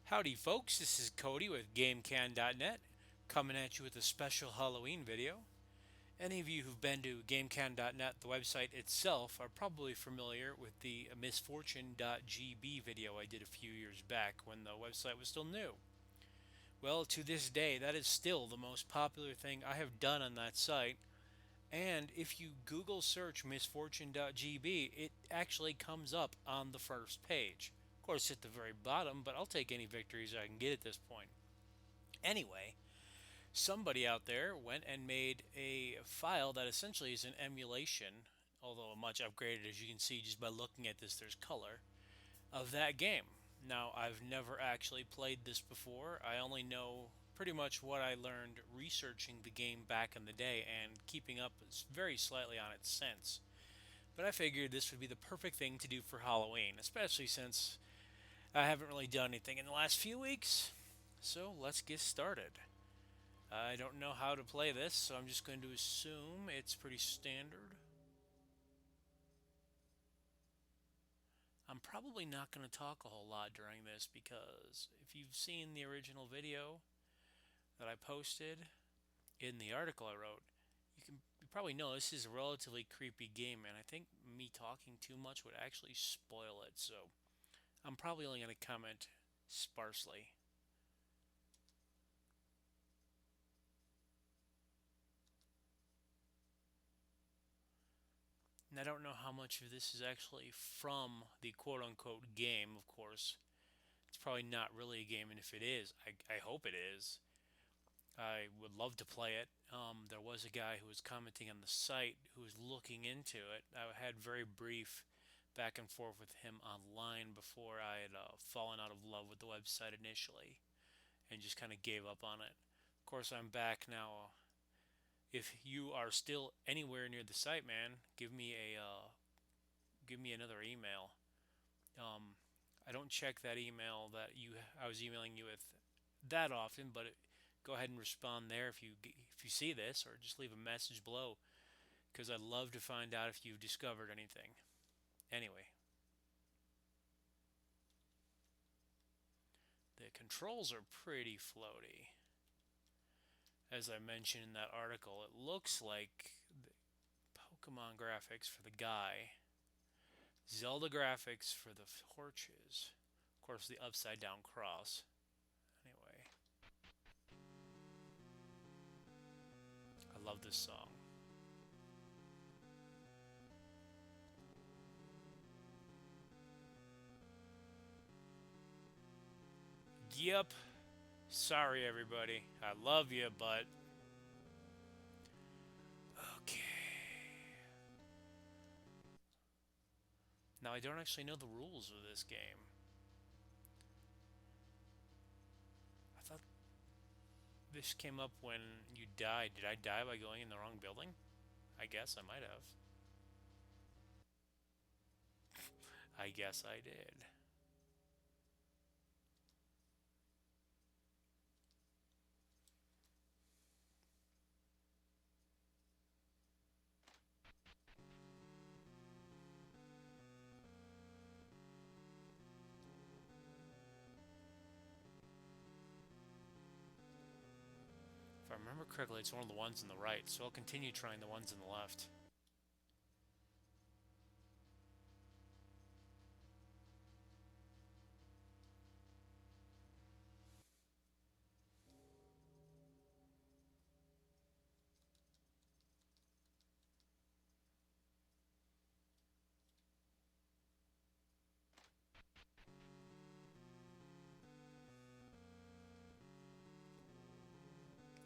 Howdy folks, this is Cody with GameCan.net coming at you with a special Halloween video. Any of you who've been to GameCan.net, the website itself, are probably familiar with the Misfortune.gb video I did a few years back when the website was still new. Well, to this day, that is still the most popular thing I have done on that site, and if you Google search Misfortune.gb, it actually comes up on the first page. Of course, at the very bottom, but I'll take any victories I can get at this point. Anyway, somebody out there went and made a file that essentially is an emulation, although much upgraded as you can see just by looking at this, there's color, of that game. Now, I've never actually played this before. I only know pretty much what I learned researching the game back in the day and keeping up very slightly on it since. But I figured this would be the perfect thing to do for Halloween, especially since I haven't really done anything in the last few weeks. So let's get started. I don't know how to play this, so I'm just going to assume it's pretty standard. I'm probably not going to talk a whole lot during this because if you've seen the original video that I posted in the article I wrote, you probably know this is a relatively creepy game, and I think me talking too much would actually spoil it. So I'm probably only going to comment sparsely. And I don't know how much of this is actually from the quote unquote game, of course. It's probably not really a game, and if it is, I hope it is. I would love to play it. There was a guy who was commenting on the site who was looking into it. I had very brief back and forth with him online before I had fallen out of love with the website initially and just kind of gave up on it. Of course, I'm back now. If you are still anywhere near the site, man, give me another email. Um, I don't check that email that I was emailing you with that often, but go ahead and respond there if you see this, or just leave a message below because I'd love to find out if you've discovered anything. Anyway, the controls are pretty floaty. As I mentioned in that article, it looks like the Pokemon graphics for the guy, Zelda graphics for the torches, of course the upside down cross. Anyway, I love this song. Yep. Sorry, everybody. I love you, but. Okay. Now, I don't actually know the rules of this game. I thought this came up when you died. Did I die by going in the wrong building? I guess I might have. I guess I did. If I remember correctly, it's one of the ones on the right, so I'll continue trying the ones on the left.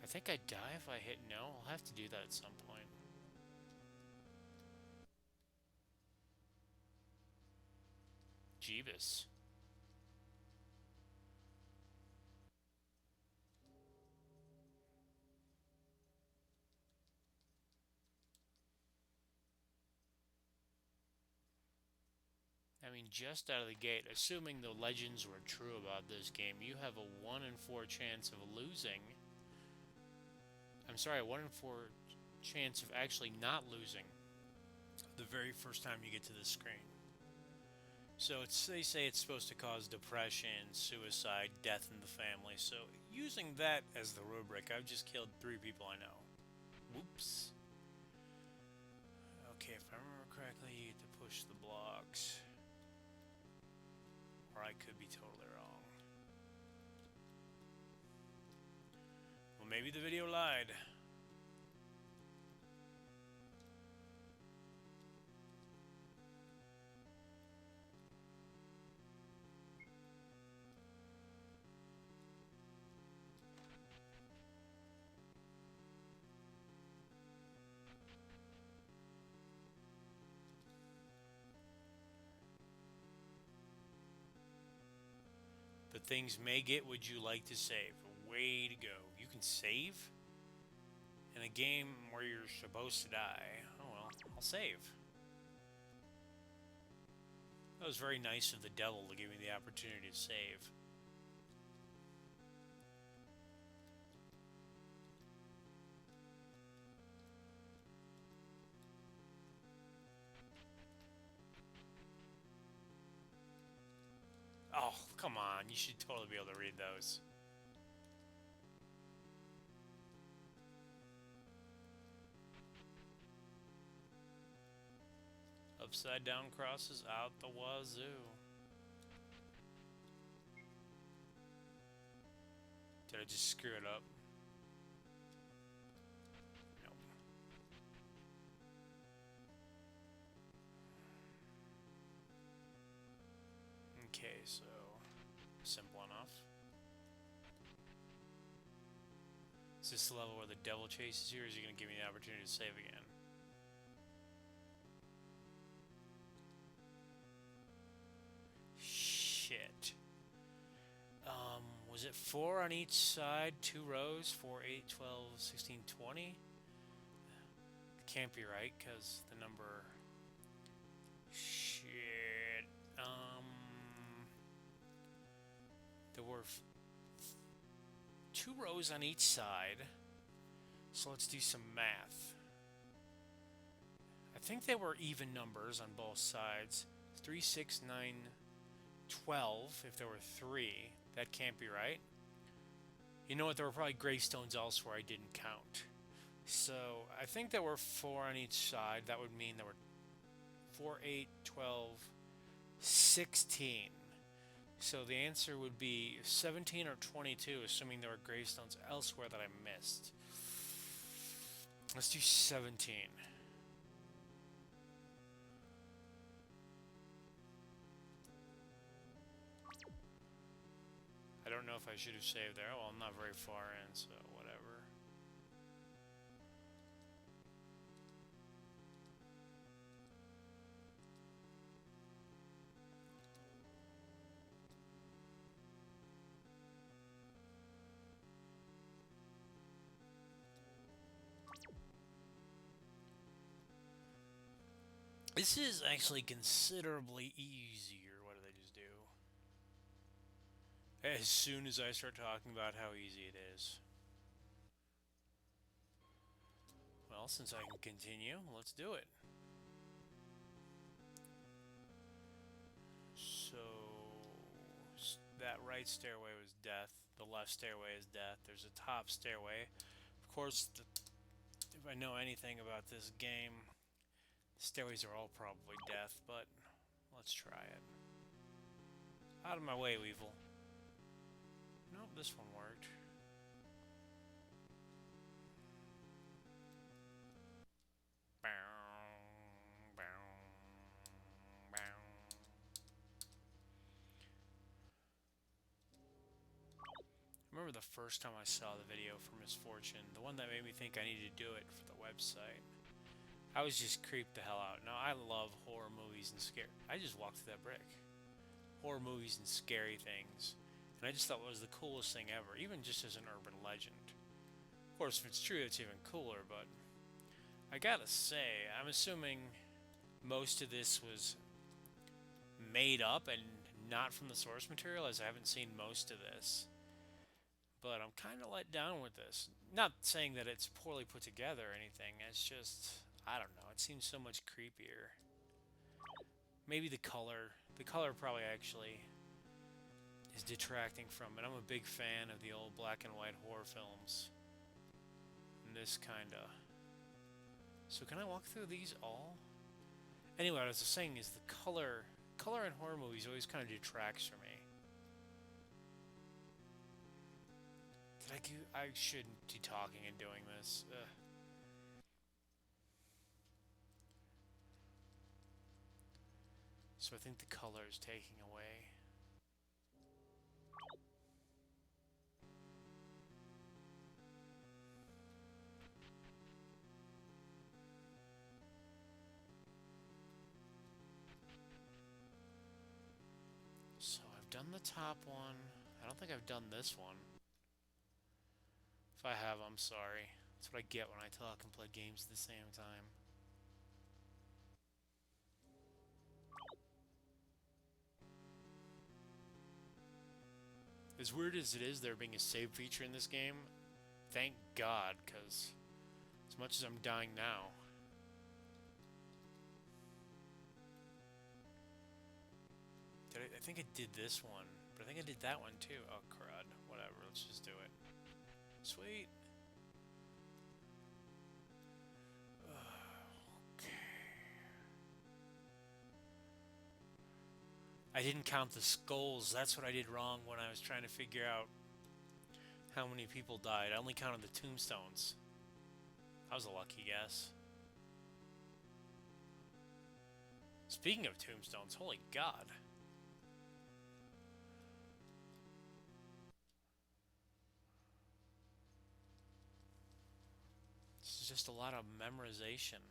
I think I die if I hit no. I'll have to do that at some point. Jeebus. I mean, just out of the gate, assuming the legends were true about this game, you have a 1 in 4 chance of losing. I'm sorry, a 1 in 4 chance of actually not losing the very first time you get to this screen. So they say it's supposed to cause depression, suicide, death in the family. So using that as the rubric, I've just killed 3 people I know. Whoops. Okay, if I remember correctly, you get to push the blocks. Or I could be totally wrong. Well, maybe the video lied. But things may get would you like to save. Way to go. You can save? In a game where you're supposed to die. Oh well, I'll save. That was very nice of the devil to give me the opportunity to save. Oh, come on. You should totally be able to read those. Upside down crosses out the wazoo. Did I just screw it up? Nope. Okay, so simple enough. Is this the level where the devil chases you, or is he going to give me the opportunity to save again? Shit. Was it 4 on each side, 2 rows, 4, 8, 12, 16, 20? Can't be right, because the number... Shit. There were 2 rows on each side, so let's do some math. I think they were even numbers on both sides. 3, 6, 9, 12, if there were 3. That can't be right. You know what, there were probably gravestones elsewhere I didn't count. So, I think there were 4 on each side. That would mean there were 4, 8, 12, 16. So the answer would be 17 or 22, assuming there were gravestones elsewhere that I missed. Let's do 17. I don't know if I should have saved there. Well, I'm not very far in, so whatever. This is actually considerably easier. What did I just do? As soon as I start talking about how easy it is. Well, since I can continue, let's do it. So, that right stairway was death. The left stairway is death. There's a top stairway. Of course, if I know anything about this game, stairways are all probably death, but let's try it. Out of my way, Weevil. Nope, this one worked. I remember the first time I saw the video for Misfortune, the one that made me think I needed to do it for the website. I was just creeped the hell out. Now, I love horror movies and I just walked through that brick. Horror movies and scary things. And I just thought it was the coolest thing ever, even just as an urban legend. Of course, if it's true, it's even cooler, but I gotta say, I'm assuming most of this was made up and not from the source material, as I haven't seen most of this. But I'm kind of let down with this. Not saying that it's poorly put together or anything, it's just, I don't know, it seems so much creepier. Maybe the color. The color probably actually is detracting from it. I'm a big fan of the old black and white horror films. And this kinda. So can I walk through these all? Anyway, what I was saying is the color. Color in horror movies always kind of detracts from me. Did I do? I shouldn't be talking and doing this. Ugh. So I think the color is taking away. So I've done the top one. I don't think I've done this one. If I have, I'm sorry. That's what I get when I talk and play games at the same time. As weird as it is there being a save feature in this game, thank God, because as much as I'm dying now. I think I did this one, but I think I did that one too. Oh, crud. Whatever, let's just do it. Sweet. Okay. I didn't count the skulls. That's what I did wrong when I was trying to figure out how many people died. I only counted the tombstones. That was a lucky guess. Speaking of tombstones, holy God. This is just a lot of memorization.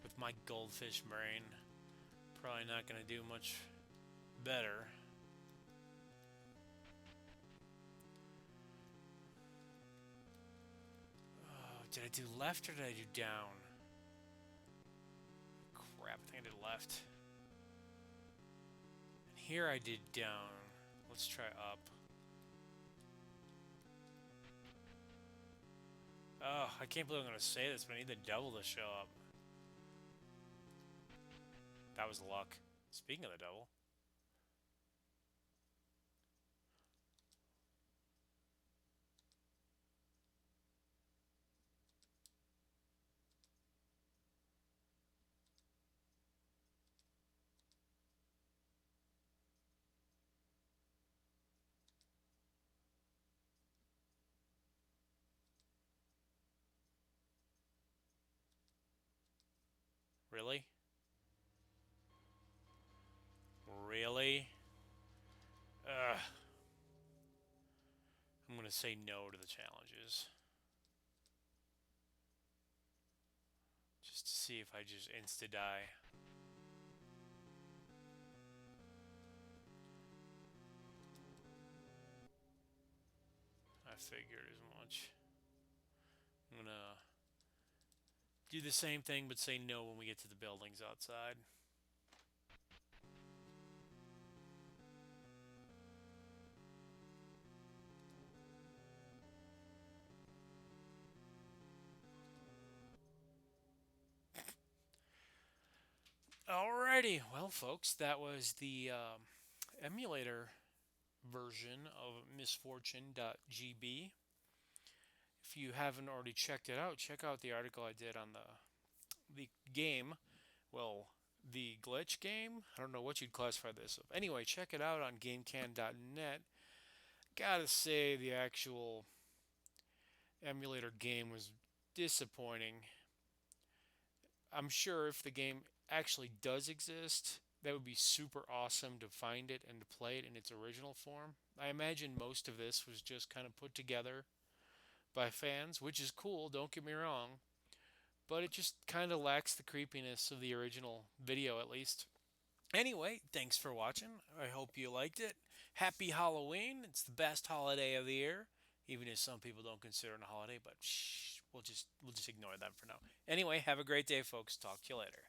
With my goldfish brain, probably not going to do much better. Oh, did I do left or did I do down? Crap, I think I did left. And here I did down. Let's try up. Oh, I can't believe I'm going to say this, but I need the devil to show up. That was luck. Speaking of the devil. Really? Really? Ugh. I'm going to say no to the challenges. Just to see if I just insta-die. I figured as much. I'm going to do the same thing but say no when we get to the buildings outside. Alrighty, well, folks, that was the emulator version of Misfortune.gb. If you haven't already checked it out, check out the article I did on the game. Well, the glitch game. I don't know what you'd classify this of. Anyway, check it out on GameCan.net. Gotta say, the actual emulator game was disappointing. I'm sure if the game actually does exist, that would be super awesome to find it and to play it in its original form. I imagine most of this was just kind of put together by fans, which is cool, don't get me wrong, but it just kind of lacks the creepiness of the original video, at least. Anyway, thanks for watching. I hope you liked it. Happy Halloween. It's the best holiday of the year, even if some people don't consider it a holiday, but shh, we'll just ignore that for now. Anyway, have a great day, folks. Talk to you later.